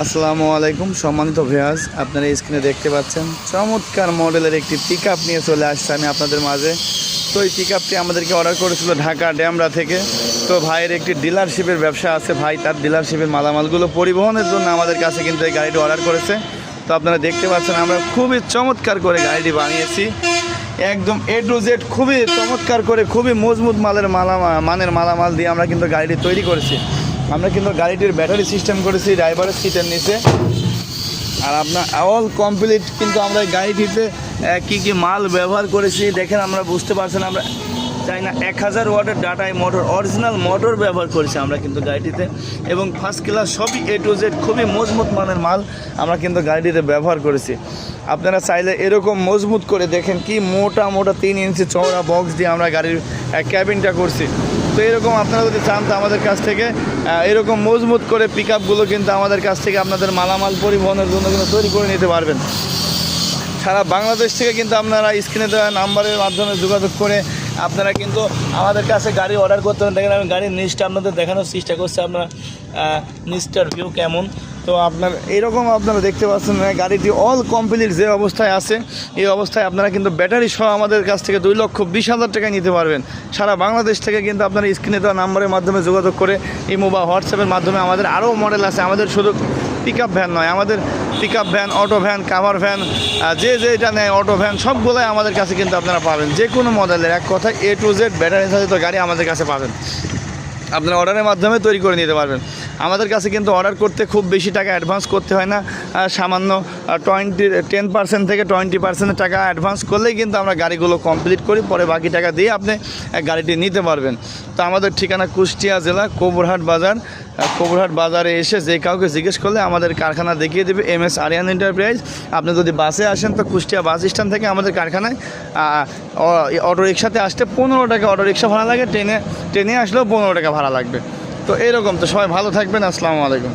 আসসালামু আলাইকুম সম্মানিত ভিউয়ার্স, আপনারা স্ক্রিনে দেখতে পাচ্ছেন চমৎকার মডেলের একটি পিকআপ নিয়ে চলে আসছে আমি আপনাদের মাঝে। তো এই পিকআপটি আমাদেরকে অর্ডার করেছিল ঢাকা ড্যামরা থেকে। তো ভাইয়ের একটি ডিলারশিপের ব্যবসা আছে, ভাই তার ডিলারশিপের মালামালগুলো পরিবহনের জন্য আমাদের কাছে কিন্তু এই গাড়িটি অর্ডার করেছে। তো আপনারা দেখতে পাচ্ছেন আমরা খুবই চমৎকার করে গাড়িটি বানিয়েছি, একদম A to Z খুবই চমৎকার করে খুবই মজবুত মানের মালামাল দিয়ে আমরা কিন্তু গাড়িটি তৈরি করেছি। আমরা কিন্তু গাড়িটির ব্যাটারি সিস্টেম করেছি ড্রাইভারের সিটের নিচে। আর আপনার অল কমপ্লিট কিন্তু আমরা গাড়িটিতে কী কী মাল ব্যবহার করেছি দেখেন, আমরা বুঝতে পারছেন। আমরা চাই না 1000 ওয়াটের ডাটাই মোটর, অরিজিনাল মোটর ব্যবহার করেছি আমরা কিন্তু গাড়িটিতে, এবং ফার্স্ট ক্লাস সবই A to Z খুবই মজবুত মানের মাল আমরা কিন্তু গাড়িটিতে ব্যবহার করেছি। আপনারা চাইলে এরকম মজবুত করে দেখেন কি মোটা 3 ইঞ্চি চওড়া বক্স দিয়ে আমরা গাড়ির ক্যাবিনটা করছি। তো এরকম আপনারা যদি চান তো আমাদের কাছ থেকে এরকম মজবুত করে পিকআপগুলো কিন্তু আমাদের কাছ থেকে আপনাদের মালামাল পরিবহনের জন্য কিন্তু তৈরি করে নিতে পারবেন। সারা বাংলাদেশ থেকে কিন্তু আপনারা স্ক্রিনে দেওয়া নাম্বারের মাধ্যমে যোগাযোগ করে আপনারা কিন্তু আমাদের কাছে গাড়ি অর্ডার করতে পারেন। দেখেন আমি গাড়ির নিচটা আপনাদের দেখানোর চেষ্টা করছি, আপনার নিচটার ভিউ কেমন। তো আপনার এইরকম আপনারা দেখতে পাচ্ছেন গাড়িটি অল কমপ্লিট যে অবস্থায় আছে, এই অবস্থায় আপনারা কিন্তু ব্যাটারি সহ আমাদের কাছ থেকে 2,20,000 টাকায় নিতে পারবেন। সারা বাংলাদেশ থেকে কিন্তু আপনারা স্ক্রিনে দেওয়া নাম্বারের মাধ্যমে যোগাযোগ করে ইমো বা হোয়াটসঅ্যাপের মাধ্যমে আমাদের আরও মডেল আছে। আমাদের শুধু পিকআপ ভ্যান নয়, আমাদের pickup van, auto van, cover van, যে যেটা নেয় অটো ভ্যান সবগুলোই আমাদের কাছে কিন্তু আপনারা পাবেন। যে কোনো মডেলের এক কথায় A to Z ব্যাটারি চালিত গাড়ি আমাদের কাছে পাবেন। আপনারা অর্ডারের মাধ্যমে তৈরি করে নিতে পারবেন। আমাদের কাছে কিন্তু অর্ডার করতে খুব বেশি টাকা অ্যাডভান্স করতে হয় না, সামান্য 10% থেকে 20% টাকা অ্যাডভান্স করলেই কিন্তু আমরা গাড়িগুলো কমপ্লিট করি, পরে বাকি টাকা দিয়ে আপনি গাড়িটি নিতে পারবেন। তো আমাদের ঠিকানা কুষ্টিয়া জেলা কোবরহাট বাজার। কোবরহাট বাজারে এসে যে কাউকে জিজ্ঞেস করলে আমাদের কারখানা দেখিয়ে দেবে MS আরিয়ান এন্টারপ্রাইজ। আপনি যদি বাসে আসেন তো কুষ্টিয়া বাস স্ট্যান্ড থেকে আমাদের কারখানায় অটো রিক্সাতে আসতে 15 টাকা অটো রিক্সা ভাড়া লাগে, ট্রেনে আসলেও 15 টাকা ভাড়া লাগবে। তো এরকম। তো সবাই ভালো থাকবেন, আসসালামু আলাইকুম।